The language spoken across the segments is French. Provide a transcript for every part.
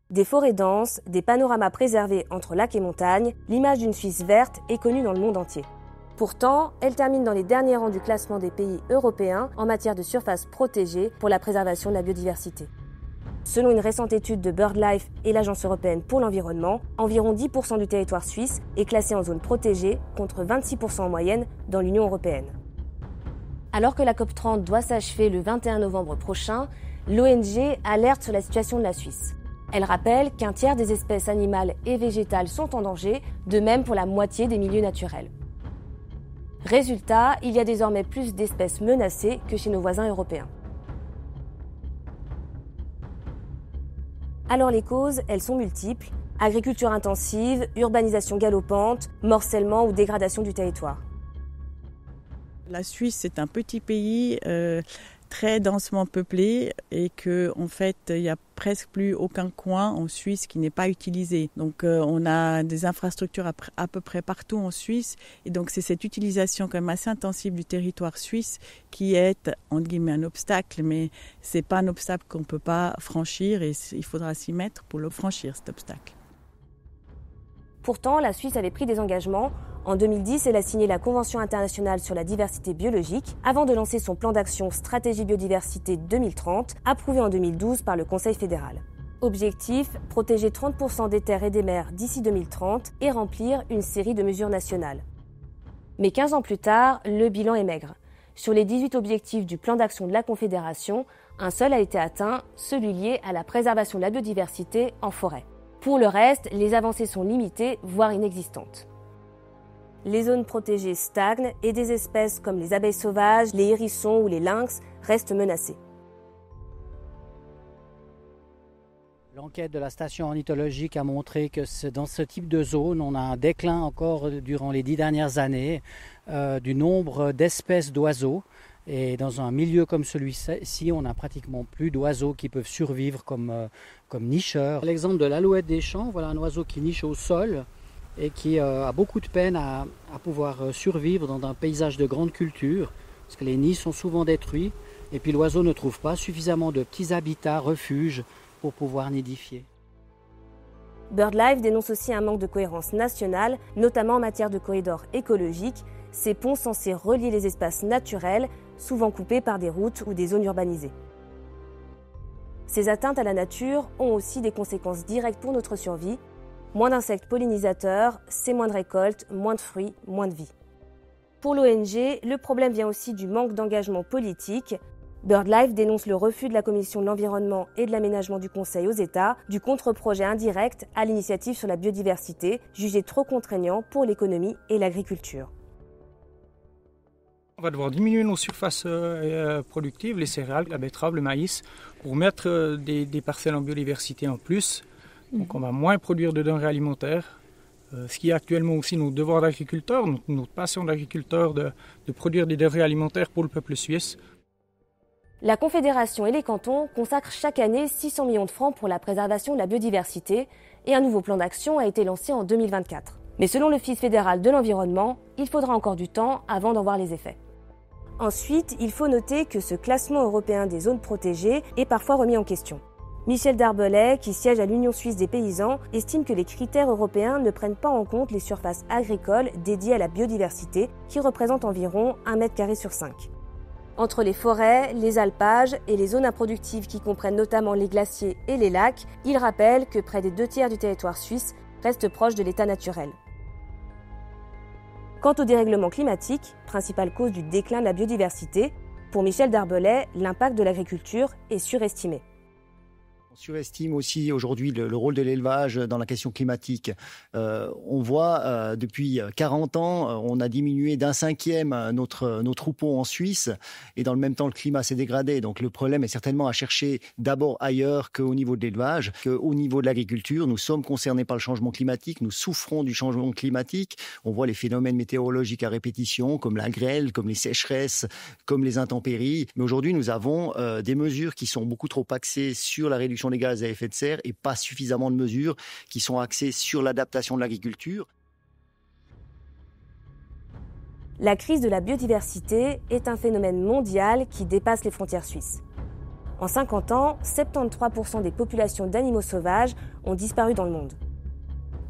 Des forêts denses, des panoramas préservés entre lacs et montagnes, l'image d'une Suisse verte est connue dans le monde entier. Pourtant, elle termine dans les derniers rangs du classement des pays européens en matière de surface protégée pour la préservation de la biodiversité. Selon une récente étude de BirdLife et l'Agence européenne pour l'environnement, environ 10% du territoire suisse est classé en zone protégée, contre 26% en moyenne dans l'Union européenne. Alors que la COP30 doit s'achever le 21 novembre prochain, l'ONG alerte sur la situation de la Suisse. Elle rappelle qu'un tiers des espèces animales et végétales sont en danger, de même pour la moitié des milieux naturels. Résultat, il y a désormais plus d'espèces menacées que chez nos voisins européens. Alors les causes, elles sont multiples. Agriculture intensive, urbanisation galopante, morcellement ou dégradation du territoire. La Suisse est un petit pays très densément peuplé et que en fait il y a presque plus aucun coin en Suisse qui n'est pas utilisé. Donc on a des infrastructures à peu près partout en Suisse et donc c'est cette utilisation quand même assez intensive du territoire suisse qui est entre guillemets un obstacle, mais c'est pas un obstacle qu'on peut pas franchir et il faudra s'y mettre pour le franchir cet obstacle. Pourtant, la Suisse avait pris des engagements. En 2010, elle a signé la Convention internationale sur la diversité biologique avant de lancer son plan d'action Stratégie biodiversité 2030, approuvé en 2012 par le Conseil fédéral. Objectif, protéger 30% des terres et des mers d'ici 2030 et remplir une série de mesures nationales. Mais 15 ans plus tard, le bilan est maigre. Sur les 18 objectifs du plan d'action de la Confédération, un seul a été atteint, celui lié à la préservation de la biodiversité en forêt. Pour le reste, les avancées sont limitées, voire inexistantes. Les zones protégées stagnent et des espèces comme les abeilles sauvages, les hérissons ou les lynx restent menacées. L'enquête de la station ornithologique a montré que dans ce type de zone, on a un déclin encore durant les 10 dernières années du nombre d'espèces d'oiseaux. Et dans un milieu comme celui-ci, on n'a pratiquement plus d'oiseaux qui peuvent survivre comme nicheurs. L'exemple de l'alouette des champs, voilà un oiseau qui niche au sol et qui a beaucoup de peine à pouvoir survivre dans un paysage de grande culture, parce que les nids sont souvent détruits, et puis l'oiseau ne trouve pas suffisamment de petits habitats, refuges, pour pouvoir nidifier. BirdLife dénonce aussi un manque de cohérence nationale, notamment en matière de corridors écologiques, ces ponts censés relier les espaces naturels, souvent coupés par des routes ou des zones urbanisées. Ces atteintes à la nature ont aussi des conséquences directes pour notre survie. Moins d'insectes pollinisateurs, c'est moins de récoltes, moins de fruits, moins de vie. Pour l'ONG, le problème vient aussi du manque d'engagement politique. BirdLife dénonce le refus de la Commission de l'environnement et de l'aménagement du Conseil aux États du contre-projet indirect à l'initiative sur la biodiversité, jugé trop contraignant pour l'économie et l'agriculture. On va devoir diminuer nos surfaces productives, les céréales, la betterave, le maïs, pour mettre des parcelles en biodiversité en plus. Donc on va moins produire de denrées alimentaires, ce qui est actuellement aussi notre devoir d'agriculteur, notre passion d'agriculteur de produire des denrées alimentaires pour le peuple suisse. La Confédération et les cantons consacrent chaque année 600 millions de francs pour la préservation de la biodiversité et un nouveau plan d'action a été lancé en 2024. Mais selon l'Office fédéral de l'environnement, il faudra encore du temps avant d'en voir les effets. Ensuite, il faut noter que ce classement européen des zones protégées est parfois remis en question. Michel Darbelay, qui siège à l'Union suisse des paysans, estime que les critères européens ne prennent pas en compte les surfaces agricoles dédiées à la biodiversité, qui représentent environ 1 mètre carré sur 5. Entre les forêts, les alpages et les zones improductives qui comprennent notamment les glaciers et les lacs, il rappelle que près des 2 tiers du territoire suisse restent proches de l'état naturel. Quant au dérèglement climatique, principale cause du déclin de la biodiversité, pour Michel Darbelay, l'impact de l'agriculture est surestimé. On surestime aussi aujourd'hui le rôle de l'élevage dans la question climatique. On voit depuis 40 ans, on a diminué d'1/5 nos troupeaux en Suisse et dans le même temps le climat s'est dégradé. Donc le problème est certainement à chercher d'abord ailleurs qu'au niveau de l'élevage, qu'au niveau de l'agriculture. Nous sommes concernés par le changement climatique, nous souffrons du changement climatique. On voit les phénomènes météorologiques à répétition comme la grêle, comme les sécheresses, comme les intempéries. Mais aujourd'hui nous avons des mesures qui sont beaucoup trop axées sur la réduction des gaz à effet de serre et pas suffisamment de mesures qui sont axées sur l'adaptation de l'agriculture. La crise de la biodiversité est un phénomène mondial qui dépasse les frontières suisses. En 50 ans, 73% des populations d'animaux sauvages ont disparu dans le monde.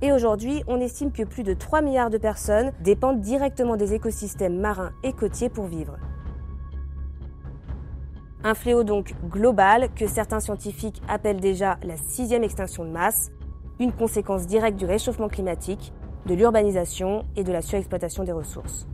Et aujourd'hui, on estime que plus de 3 milliards de personnes dépendent directement des écosystèmes marins et côtiers pour vivre. Un fléau donc global que certains scientifiques appellent déjà la 6e extinction de masse, une conséquence directe du réchauffement climatique, de l'urbanisation et de la surexploitation des ressources.